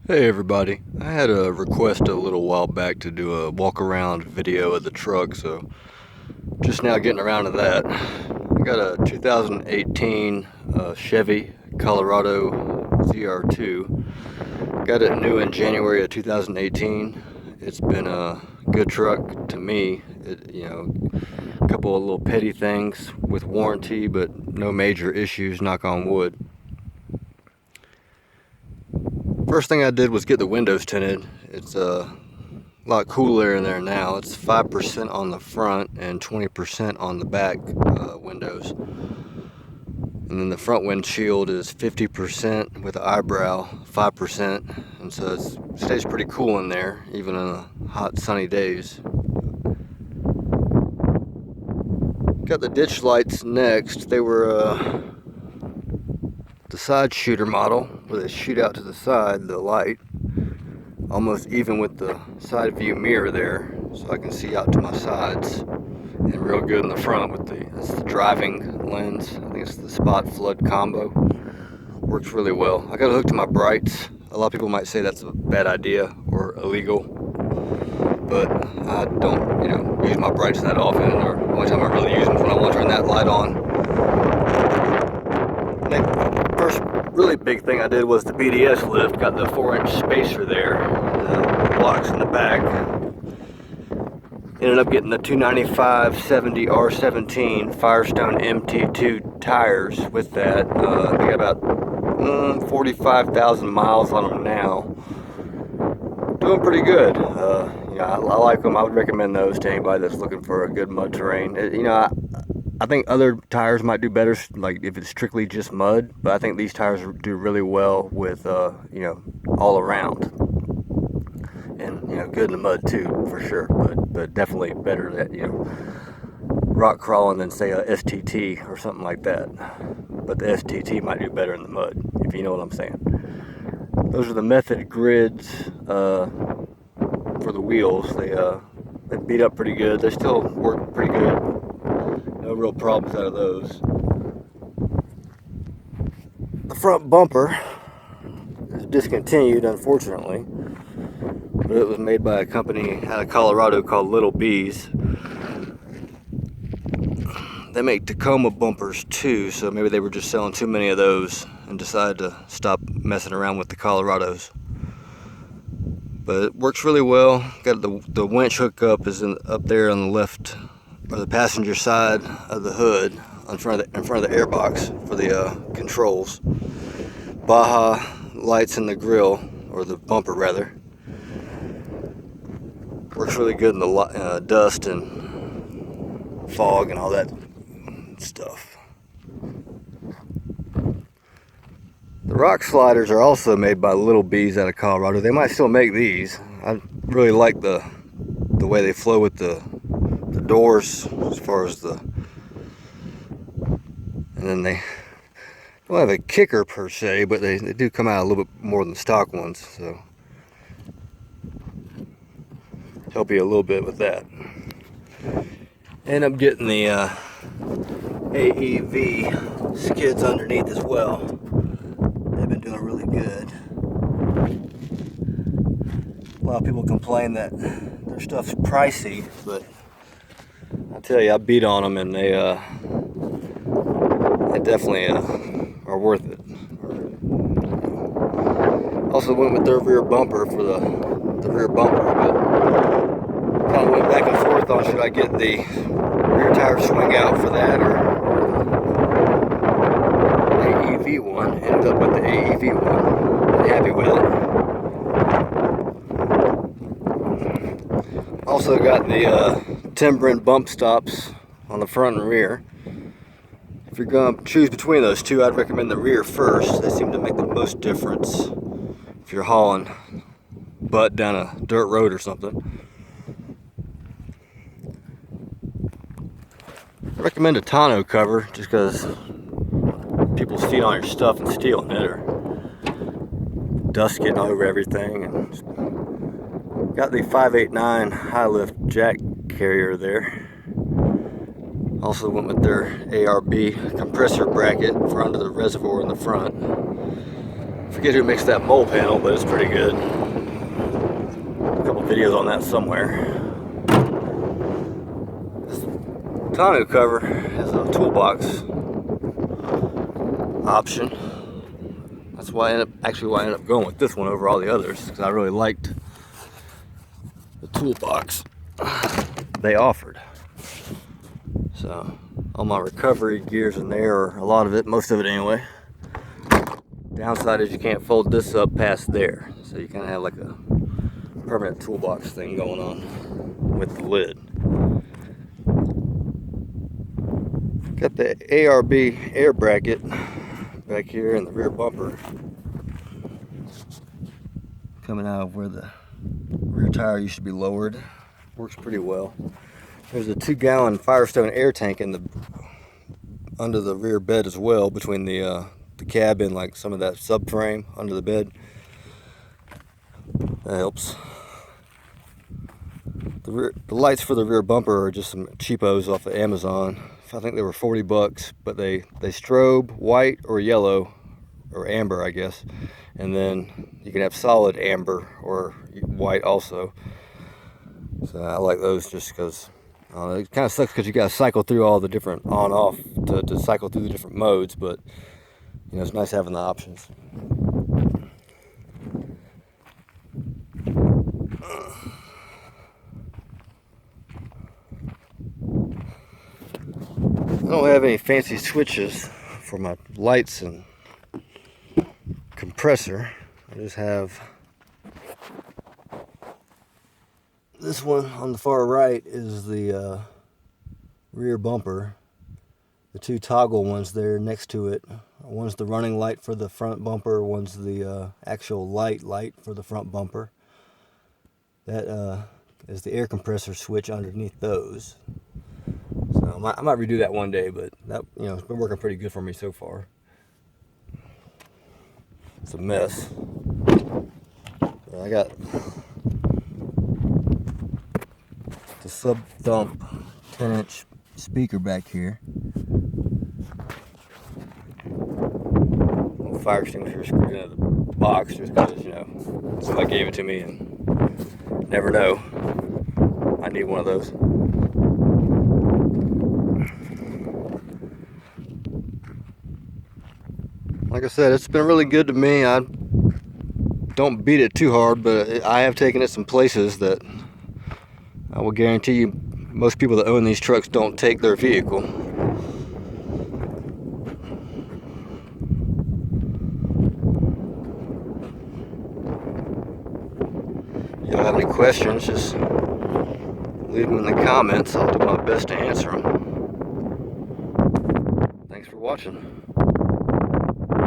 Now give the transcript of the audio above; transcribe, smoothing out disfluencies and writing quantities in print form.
Hey everybody, I had a request a little while back to do a walk around video of the truck, so just now getting around to that. I got a 2018 Chevy Colorado ZR2. Got it new in January of 2018. It's been a good truck to me. A couple of little petty things with warranty, but no major issues, knock on wood. First thing I did was get the windows tinted. It's a lot cooler in there now. It's 5% on the front and 20% on the back windows. And then the front windshield is 50% with the eyebrow, 5%. And so it stays pretty cool in there, even on the hot sunny days. Got the ditch lights next. They were the side shooter model, where they shoot out to the side, the light, almost even with the side view mirror there, so I can see out to my sides, and real good in the front with that's the driving lens. I think it's the spot flood combo. Works really well. I got it hooked to my brights. A lot of people might say that's a bad idea or illegal, but I don't, use my brights that often, or the only time I really use them is when I want to turn that light on. First really big thing I did was the BDS lift. Got the 4-inch spacer there, the blocks in the back. Ended up getting the 295/70 R17 Firestone MT2 tires with that. They got about 45,000 miles on them now. Doing pretty good. I like them. I would recommend those to anybody that's looking for a good mud terrain. I think other tires might do better, like if it's strictly just mud, but I think these tires do really well with, all around. And, good in the mud too, for sure, but definitely better at, rock crawling than say a STT or something like that. But the STT might do better in the mud, if you know what I'm saying. Those are the method grids for the wheels. They beat up pretty good. They still work pretty good. No real problems out of those. The front bumper is discontinued, unfortunately, but it was made by a company out of Colorado called Little Bees. They make Tacoma bumpers too, so maybe they were just selling too many of those and decided to stop messing around with the Colorados. But it works really well. Got the winch hookup is up there on the left, or the passenger side of the hood, in front of the airbox for the controls. Baja lights in the grill, or the bumper rather. Works really good in the dust and fog and all that stuff. The rock sliders are also made by Little Bees out of Colorado. They might still make these. I really like the way they flow with the doors, as far as and then they don't have a kicker per se, but they do come out a little bit more than stock ones, so help you a little bit with that. End up getting the AEV skids underneath as well. They've been doing really good. A lot of people complain that their stuff's pricey, but I tell you, I beat on them, and they definitely are worth it. Also went with their rear bumper for the rear bumper, but kind of went back and forth on should I get the rear tire swing out for that or the AEV one. Ended up with the AEV one. I'm happy with it. Also got the Timbrand bump stops on the front and rear. If you're going to choose between those two, I'd recommend the rear first. They seem to make the most difference if you're hauling butt down a dirt road or something. I recommend a tonneau cover just because people's feet on your stuff and stealing it, or dust getting all over everything. And got the 589 high lift jack carrier there. Also went with their ARB compressor bracket for under the reservoir in the front. forget who makes that mole panel, but it's pretty good. A couple videos on that somewhere. This tonneau cover has a toolbox option. That's why I ended up going with this one over all the others, because I really liked the toolbox they offered. So all my recovery gears in there, or a lot of it, most of it anyway. Downside is you can't fold this up past there, so you kind of have like a permanent toolbox thing going on with the lid. Got the ARB air bracket back here in the rear bumper, coming out of where the rear tire used to be lowered. Works pretty well. There's a 2-gallon Firestone air tank in the under the rear bed as well, between the cab and like some of that subframe under the bed. That helps. The lights for the rear bumper are just some cheapos off of Amazon. I think they were 40 bucks, but they strobe white or yellow or amber, I guess, and then you can have solid amber or white also. So I like those just because it kind of sucks because you got to cycle through all the different on-off to cycle through the different modes, but you know, it's nice having the options. I don't have any fancy switches for my lights and compressor. I just have this one on the far right is the rear bumper. The 2 toggle ones there next to it. One's the running light for the front bumper, one's the actual light for the front bumper. That is the air compressor switch underneath those. So I might redo that one day, but that, you know, it's been working pretty good for me so far. It's a mess. I got the sub-thump 10-inch speaker back here. Little fire extinguisher screwed into the box just because, you know, somebody gave it to me and never know. I need one of those. Like I said, it's been really good to me. I don't beat it too hard, but I have taken it some places that I will guarantee you most people that own these trucks don't take their vehicle. If you don't have any questions, just leave them in the comments. I'll do my best to answer them. Thanks for watching.